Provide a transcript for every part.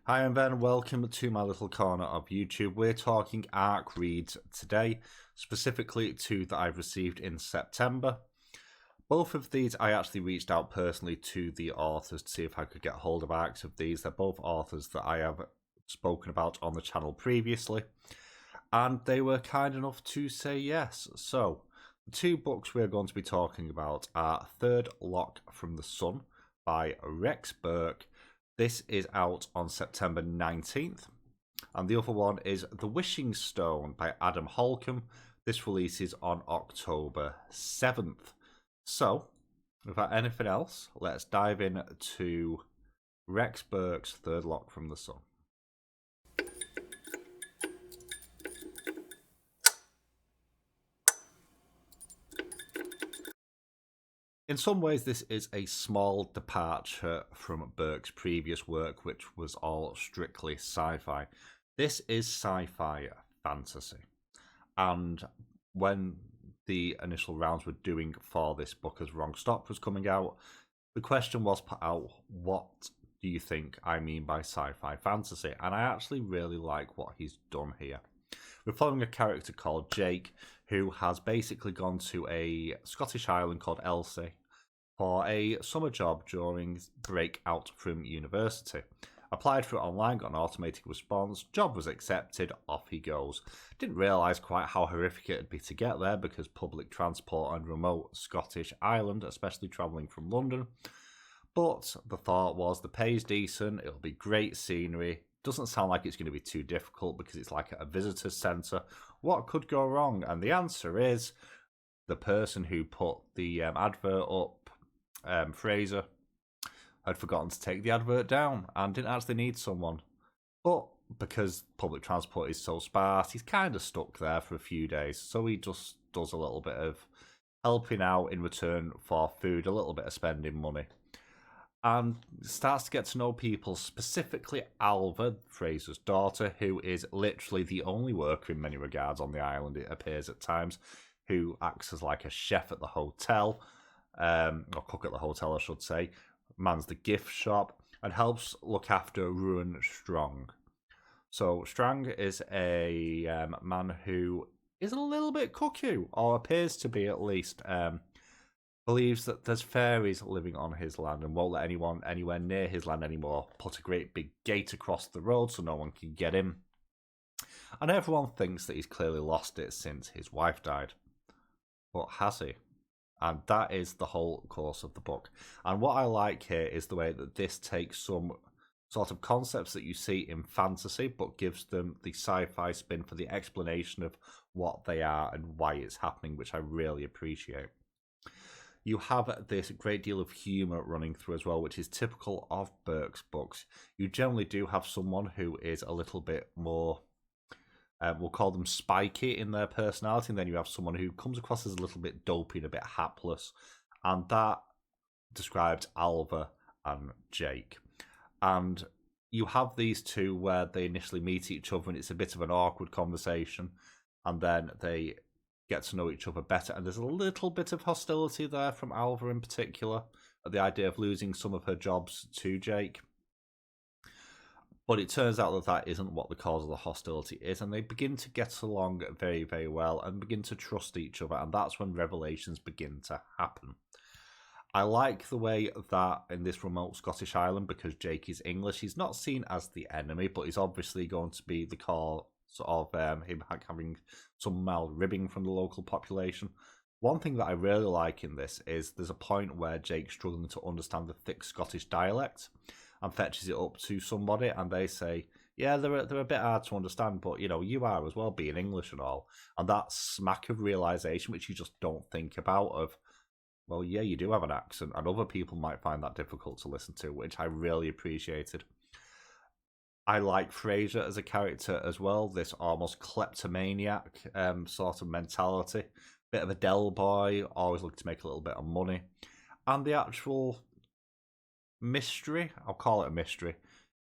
Hi and Ben, welcome to my little corner of YouTube. We're talking ARC reads today, specifically two that I've received in September. Both of these I actually reached out personally to the authors to see if I could get hold of ARCs of these. They're both authors that I have spoken about on the channel previously, and they were kind enough to say yes. So, the two books we're going to be talking about are Third Loch from the Sun by Rex Burke. This is out on September 19th. And the other one is The Wishing Stone by Adam Holcomb. This releases on October 7th. So, without anything else, let's dive into Rex Burke's Third Loch from the Sun. In some ways, this is a small departure from Burke's previous work, which was all strictly sci-fi. This is sci-fi fantasy. And when the initial rounds were doing for this book as Wrong Stop was coming out, the question was put out, what do you think I mean by sci-fi fantasy? And I actually really like what he's done here. We're following a character called Jake, who has basically gone to a Scottish island called Elsay for a summer job during break out from university. Applied for it online, got an automated response, job was accepted, off he goes. Didn't realise quite how horrific it'd be to get there because public transport on remote Scottish island, especially travelling from London. But the thought was the pay's decent, it'll be great scenery, doesn't sound like it's going to be too difficult because it's like a visitor centre. What could go wrong? And the answer is the person who put the advert up, Fraser, had forgotten to take the advert down and didn't actually need someone. But because public transport is so sparse, he's kind of stuck there for a few days. So he just does a little bit of helping out in return for food, a little bit of spending money. And starts to get to know people, specifically Alva, Fraser's daughter, who is literally the only worker in many regards on the island, it appears at times, who acts as like a chef at the hotel, or cook at the hotel, I should say, mans the gift shop, and helps look after Ruin Strong. So Strang is a man who is a little bit cuckoo, or appears to be at least. Believes that there's fairies living on his land and won't let anyone anywhere near his land anymore. Put a great big gate across the road so no one can get in. And everyone thinks that he's clearly lost it since his wife died. But has he? And that is the whole course of the book. And what I like here is the way that this takes some sort of concepts that you see in fantasy, but gives them the sci-fi spin for the explanation of what they are and why it's happening, which I really appreciate. You have this great deal of humour running through as well, which is typical of Burke's books. You generally do have someone who is a little bit more, we'll call them spiky in their personality, and then you have someone who comes across as a little bit dopey and a bit hapless, and that describes Alva and Jake. And you have these two where they initially meet each other, and it's a bit of an awkward conversation, and then they get to know each other better, and there's a little bit of hostility there from Alva in particular at the idea of losing some of her jobs to Jake. But it turns out that that isn't what the cause of the hostility is, and they begin to get along very, very well and begin to trust each other, and that's when revelations begin to happen. I like the way that in this remote Scottish island, because Jake is English, he's not seen as the enemy, but he's obviously going to be the cause of him having some mild ribbing from the local population. One thing that I really like in this is there's a point where Jake's struggling to understand the thick Scottish dialect and fetches it up to somebody, and they say, yeah, they're a bit hard to understand, but you know, you are as well, being English and all. And that smack of realization, which you just don't think about, of, well, yeah, you do have an accent, and other people might find that difficult to listen to, which I really appreciated. I like Fraser as a character as well, this almost kleptomaniac sort of mentality. Bit of a Dell boy, always looking to make a little bit of money. And the actual mystery, I'll call it a mystery,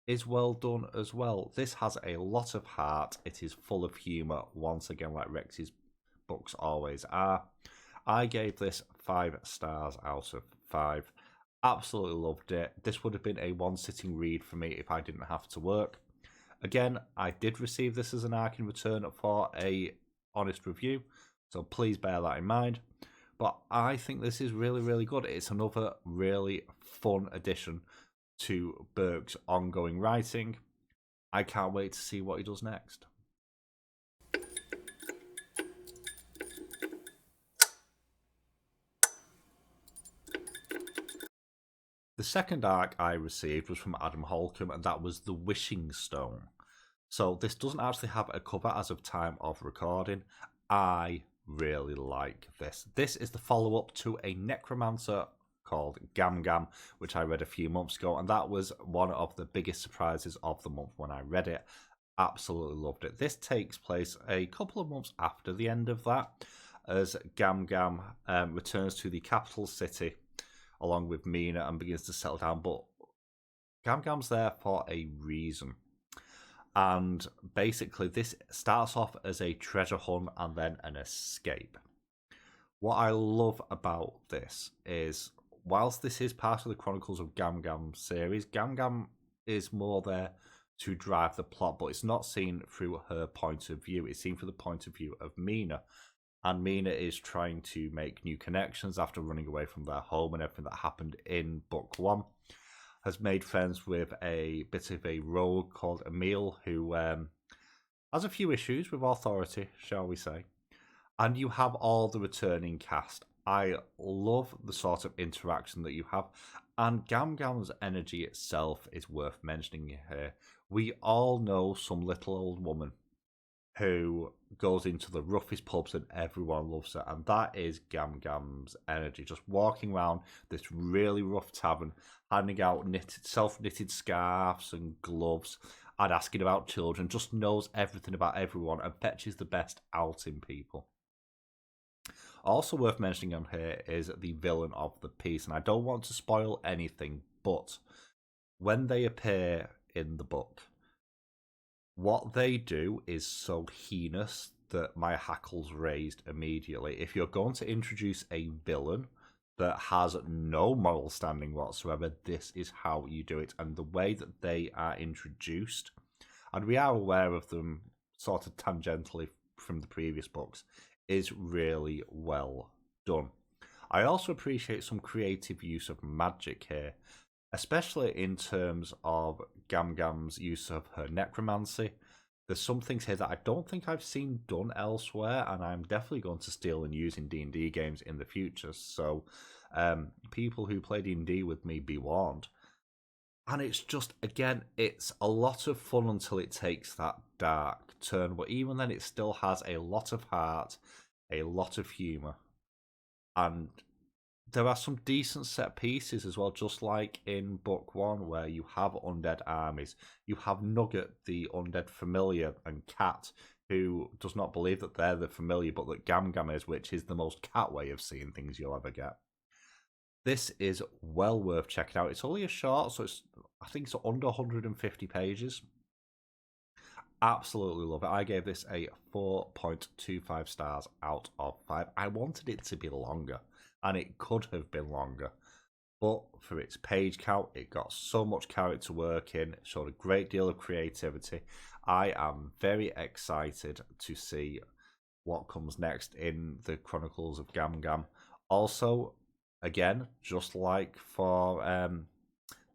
is well done as well. This has a lot of heart, it is full of humour, once again like Rex's books always are. I gave this 5 stars out of 5. Absolutely loved it. This would have been a one sitting read for me if I didn't have to work. Again, I did receive this as an arc in return for a honest review, so please bear that in mind. But I think this is really, really good. It's another really fun addition to Burke's ongoing writing. I can't wait to see what he does next. The second arc I received was from Adam Holcomb, and that was The Wishing Stone. So this doesn't actually have a cover as of time of recording. I really like this. This is the follow-up to a necromancer called Gam Gam, which I read a few months ago, and that was one of the biggest surprises of the month when I read it. Absolutely loved it. This takes place a couple of months after the end of that, as Gam Gam returns to the capital city along with Mina and begins to settle down, but Gam Gam's there for a reason. And basically, this starts off as a treasure hunt and then an escape. What I love about this is, whilst this is part of the Chronicles of Gam Gam series, Gam Gam is more there to drive the plot, but it's not seen through her point of view. It's seen through the point of view of Mina. And Mina is trying to make new connections after running away from their home and everything that happened in book one. Has made friends with a bit of a rogue called Emil, who has a few issues with authority, shall we say. And you have all the returning cast. I love the sort of interaction that you have. And Gam Gam's energy itself is worth mentioning here. We all know some little old woman who goes into the roughest pubs and everyone loves her, and that is Gam Gam's energy. Just walking around this really rough tavern, handing out self-knitted scarves and gloves, and asking about children, just knows everything about everyone and fetches the best out in people. Also worth mentioning on here is the villain of the piece, and I don't want to spoil anything, but when they appear in the book, what they do is so heinous that my hackles raised immediately. If you're going to introduce a villain that has no moral standing whatsoever, this is how you do it. And the way that they are introduced, and we are aware of them sort of tangentially from the previous books, is really well done. I also appreciate some creative use of magic here, especially in terms of Gam Gam's use of her necromancy. There's some things here that I don't think I've seen done elsewhere, and I'm definitely going to steal and use in D&D games in the future. So people who play D&D with me, be warned. And it's just, again, it's a lot of fun until it takes that dark turn, but even then it still has a lot of heart, a lot of humour, and there are some decent set pieces as well, just like in book one, where you have undead armies. You have Nugget, the undead familiar, and Cat, who does not believe that they're the familiar, but that Gam Gam is, which is the most cat way of seeing things you'll ever get. This is well worth checking out. It's only a short, so I think it's under 150 pages. Absolutely love it. I gave this a 4.25 stars out of 5. I wanted it to be longer, and it could have been longer, but for its page count, it got so much character work in, it showed a great deal of creativity. I am very excited to see what comes next in the Chronicles of Gam Gam. Also, again, just like for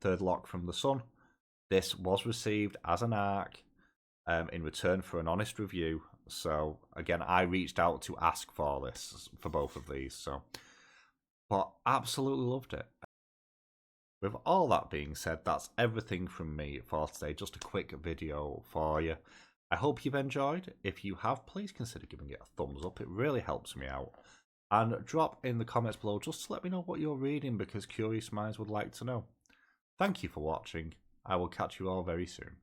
Third Loch from the Sun, this was received as an arc in return for an honest review. So again, I reached out to ask for this for both of these. But absolutely loved it. With all that being said, that's everything from me for today. Just a quick video for you. I hope you've enjoyed. If you have, please consider giving it a thumbs up. It really helps me out. And drop in the comments below just to let me know what you're reading, because curious minds would like to know. Thank you for watching. I will catch you all very soon.